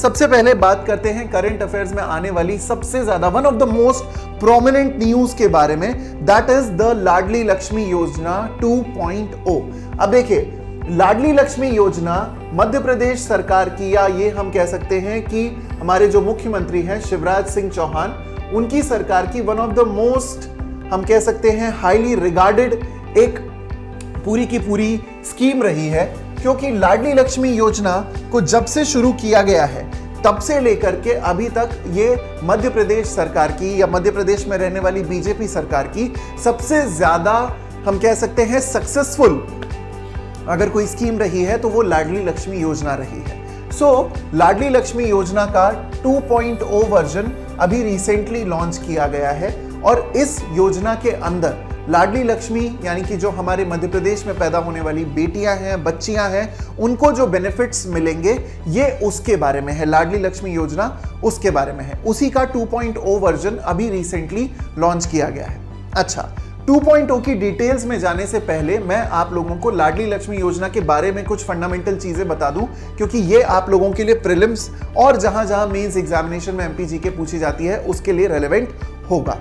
सबसे पहले बात करते हैं करंट अफेयर्स में आने वाली सबसे ज्यादा one of the most prominent news के बारे में, that is the Ladli Lakshmi योजना 2.0। अब देखिए, लाडली लक्ष्मी योजना मध्य प्रदेश सरकार की, या ये हम कह सकते हैं कि हमारे जो मुख्यमंत्री हैं शिवराज सिंह चौहान, उनकी सरकार की वन ऑफ द मोस्ट, हम कह सकते हैं हाईली रिगार्डेड एक पूरी की पूरी स्कीम रही है। क्योंकि लाडली लक्ष्मी योजना को जब से शुरू किया गया है तब से लेकर के अभी तक ये मध्य प्रदेश सरकार की, या मध्य प्रदेश में रहने वाली बीजेपी सरकार की सबसे ज्यादा, हम कह सकते हैं सक्सेसफुल अगर कोई स्कीम रही है तो वो लाडली लक्ष्मी योजना रही है। लाडली लक्ष्मी योजना का 2.0 वर्जन अभी रिसेंटली लॉन्च किया गया है, और इस योजना के अंदर लाडली लक्ष्मी यानी कि जो हमारे मध्य प्रदेश में पैदा होने वाली बेटियां हैं, बच्चियां हैं, उनको जो बेनिफिट्स मिलेंगे ये उसके बारे में है। लाडली लक्ष्मी योजना उसके बारे में है, उसी का 2.0 वर्जन अभी रिसेंटली लॉन्च किया गया है। अच्छा, 2.0 की डिटेल्स में जाने से पहले मैं आप लोगों को लाडली लक्ष्मी योजना के बारे में कुछ फंडामेंटल चीजें बता दूं, क्योंकि ये आप लोगों के लिए प्रीलिम्स और जहां जहां मेंस एग्जामिनेशन में एमपीजीके पूछी जाती है उसके लिए रेलेवेंट होगा।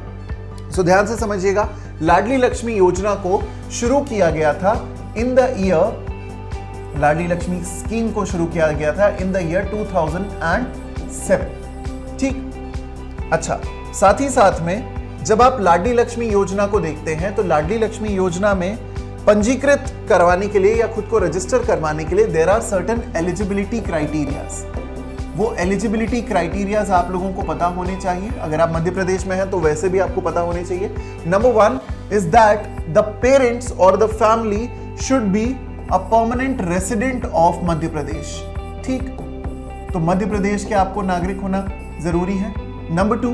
ध्यान से समझिएगा, लाडली लक्ष्मी योजना को शुरू किया गया था in the year, Ladli Lakshmi scheme को शुरू किया गया था इन द ईयर 2007। ठीक, अच्छा, साथ ही साथ में जब आप लाडली लक्ष्मी योजना को देखते हैं तो लाडली लक्ष्मी योजना में पंजीकृत करवाने के लिए या खुद को रजिस्टर करवाने के लिए there are certain eligibility criterias. वो एलिजिबिलिटी क्राइटेरियाज आप लोगों को पता होने चाहिए। अगर आप मध्य प्रदेश में हैं तो वैसे भी आपको पता होने चाहिए। Number 1 is that the parents और the family should be a permanent resident of Madhya Pradesh. ठीक, तो मध्य प्रदेश के आपको नागरिक होना जरूरी है। Number 2,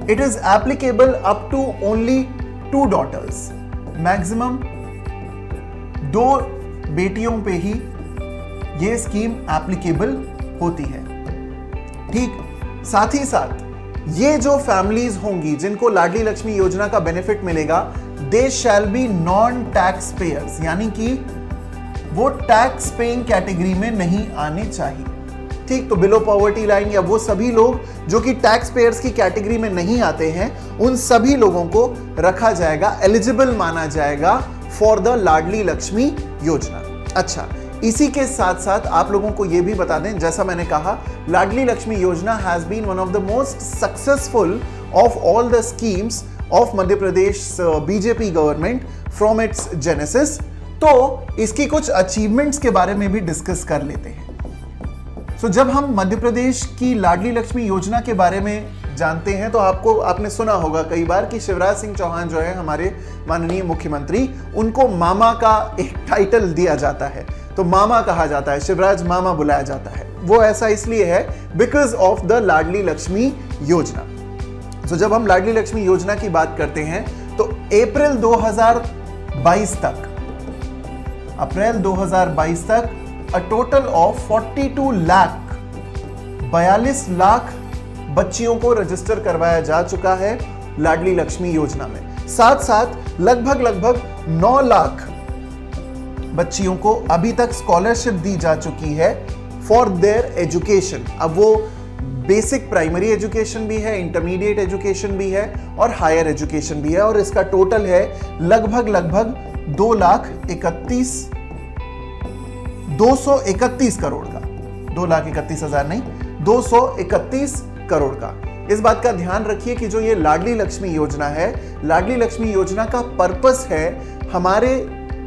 it is applicable up to only 2 daughters, maximum 2 बेटियों पे ही ये स्कीम एप्लीकेबल होती है। ठीक, साथ ही साथ ये जो फैमिलीज होंगी जिनको लाडली लक्ष्मी योजना का बेनिफिट मिलेगा, they shall be non taxpayers, यानी कि वो टैक्स पेइंग कैटेगरी में नहीं आने चाहिए। ठीक, तो बिलो पॉवर्टी लाइन या वो सभी लोग जो कि टैक्स पेयर्स की कैटेगरी में नहीं आते हैं, उन सभी लोगों को रखा जाएगा, एलिजिबल माना जाएगा फॉर द लाडली लक्ष्मी योजना। अच्छा, इसी के साथ साथ आप लोगों को यह भी बता दें, जैसा मैंने कहा, Ladli Lakshmi Yojana has been one of the most successful of all the schemes of Madhya Pradesh BJP government from its genesis. तो इसकी कुछ अचीवमेंट्स के बारे में भी डिस्कस कर लेते हैं। जब हम मध्य प्रदेश की लाडली लक्ष्मी योजना के बारे में जानते हैं तो आपने सुना होगा कई बार कि शिवराज सिंह चौहान जो है हमारे माननीय मुख्यमंत्री, उनको मामा का एक टाइटल दिया जाता है, तो मामा कहा जाता है, शिवराज मामा बुलाया जाता है। वो ऐसा इसलिए है because of the Ladli Lakshmi योजना। जब हम लाडली लक्ष्मी योजना की बात करते हैं तो अप्रैल 2022 तक a total of 42 लाख बच्चियों को रजिस्टर करवाया जा चुका है लाडली लक्ष्मी योजना में। साथ साथ लगभग 9 लाख बच्चियों को अभी तक स्कॉलरशिप दी जा चुकी है फॉर देयर एजुकेशन। अब वो बेसिक प्राइमरी एजुकेशन भी है, इंटरमीडिएट एजुकेशन भी है और हायर एजुकेशन भी है, और इसका टोटल है लगभग 231 करोड़ का, 2,31,000 नहीं, 231 करोड़ का। इस बात का ध्यान रखिए कि जो ये लाडली लक्ष्मी योजना है, लाडली लक्ष्मी योजना का पर्पस है हमारे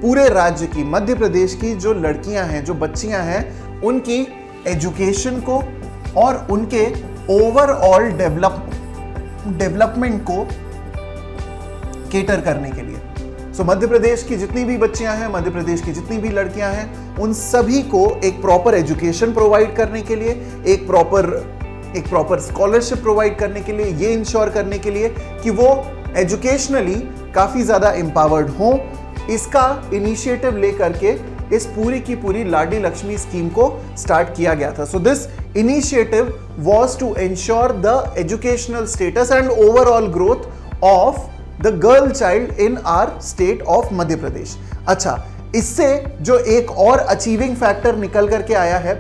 पूरे राज्य की, मध्य प्रदेश की जो लड़कियां हैं, जो बच्चियां हैं, उनकी एजुकेशन को और उनके ओवरऑल डेवलपमेंट को केटर करने के लिए। मध्य प्रदेश की जितनी भी बच्चियां हैं, मध्य प्रदेश की जितनी भी लड़कियां हैं, उन सभी को एक प्रॉपर एजुकेशन प्रोवाइड करने के लिए, एक प्रॉपर स्कॉलरशिप प्रोवाइड करने के लिए, ये इंश्योर करने के लिए कि वो एजुकेशनली काफी ज्यादा एम्पावर्ड हों, इसका इनिशिएटिव लेकर के इस पूरी की पूरी लाडली लक्ष्मी स्कीम को स्टार्ट किया गया था। So this initiative was to ensure the educational status and overall growth of the girl child in our state of Madhya Pradesh. अच्छा, इससे जो एक और अचीविंग फैक्टर निकल करके आया है,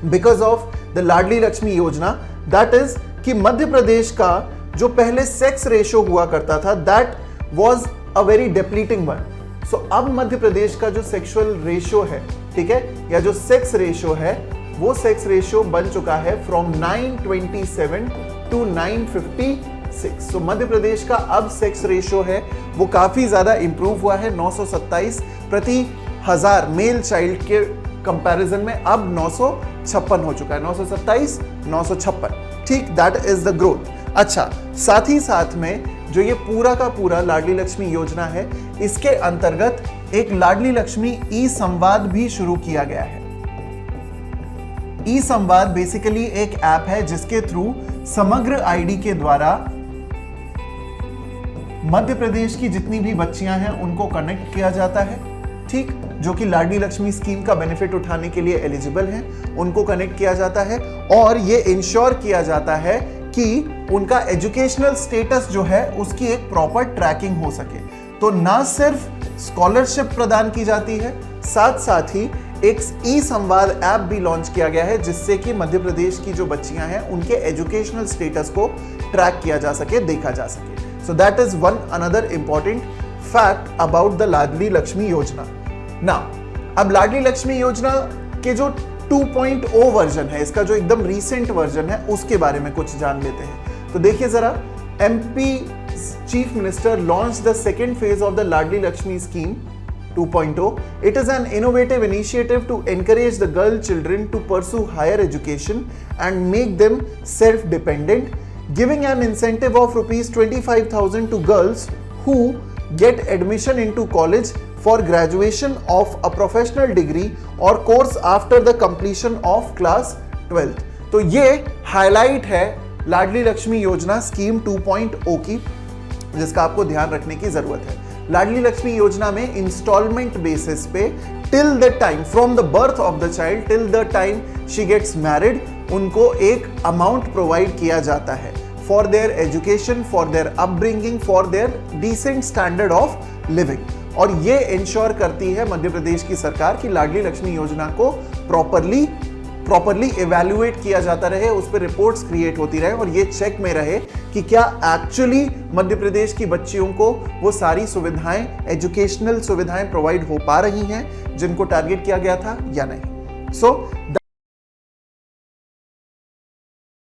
because of the Ladli Lakshmi योजना, दैट इज कि मध्य प्रदेश का जो पहले सेक्स रेशियो हुआ करता था, that was a very depleting one. So अब मध्य प्रदेश का जो सेक्सुअल रेशियो है, ठीक है, या जो सेक्स रेशियो है, वो सेक्स रेशियो बन चुका है फ्रॉम 927 टू 956। सो मध्य प्रदेश का अब सेक्स रेशियो है वो काफी ज्यादा इंप्रूव हुआ है। 927 प्रति 1000 मेल चाइल्ड के कंपैरिजन में अब 956 हो चुका है। 927 956, ठीक, दैट इज द ग्रोथ। अच्छा, साथ ही साथ में जो ये पूरा का पूरा लाडली लक्ष्मी योजना है, इसके अंतर्गत एक लाडली लक्ष्मी ई संवाद भी शुरू किया गया है। ई संवाद बेसिकली एक ऐप है जिसके थ्रू समग्र आईडी के द्वारा मध्य प्रदेश की जितनी भी बच्चियां हैं उनको कनेक्ट किया जाता है, ठीक, जो कि लाडली लक्ष्मी स्कीम का बेनिफिट उठाने के लिए एलिजिबल हैं, उनको कनेक्ट किया जाता है और ये इंश्योर किया जाता है कि उनका एजुकेशनल स्टेटस जो है उसकी एक प्रॉपर ट्रैकिंग हो सके। तो ना सिर्फ स्कॉलरशिप प्रदान की जाती है, साथ साथ ही एक ई संवाद ऐप भी लॉन्च किया गया है जिससे कि मध्य प्रदेश की जो बच्चियां हैं उनके एजुकेशनल स्टेटस को ट्रैक किया जा सके, देखा जा सके। So that is one another important fact about the Ladli Lakshmi योजना। नाउ अब लाडली लक्ष्मी योजना के जो 2.0 वर्जन है, इसका जो एकदम रीसेंट वर्जन है, उसके बारे में कुछ जान लेते हैं। तो देखिए जरा, MP chief minister launch the second phase of the Ladli Lakshmi scheme 2.0. It is an innovative initiative to encourage the girl children to pursue higher education and make them self-dependent, giving an incentive of rupees 25,000 to girls who get admission into college for graduation of a professional degree or course after the completion of class 12th. तो ये highlight है लाडली लक्ष्मी योजना scheme 2.0 की, जिसका आपको ध्यान रखने की जरूरत है। लाडली लक्ष्मी योजना में इंस्टॉलमेंट बेसिस पे till the time from the birth of the child till the time she gets married उनको एक अमाउंट प्रोवाइड किया जाता है for their education, for their upbringing, for their decent standard of living. और ये ensure करती है मध्य प्रदेश की सरकार कि लाडली लक्ष्मी योजना को प्रॉपरली इवैल्यूएट किया जाता रहे, उस पर रिपोर्ट्स क्रिएट होती रहे और ये चेक में रहे कि क्या एक्चुअली मध्य प्रदेश की बच्चियों को वो सारी सुविधाएं, एजुकेशनल सुविधाएं प्रोवाइड हो पा रही हैं जिनको टारगेट किया गया था या नहीं। सो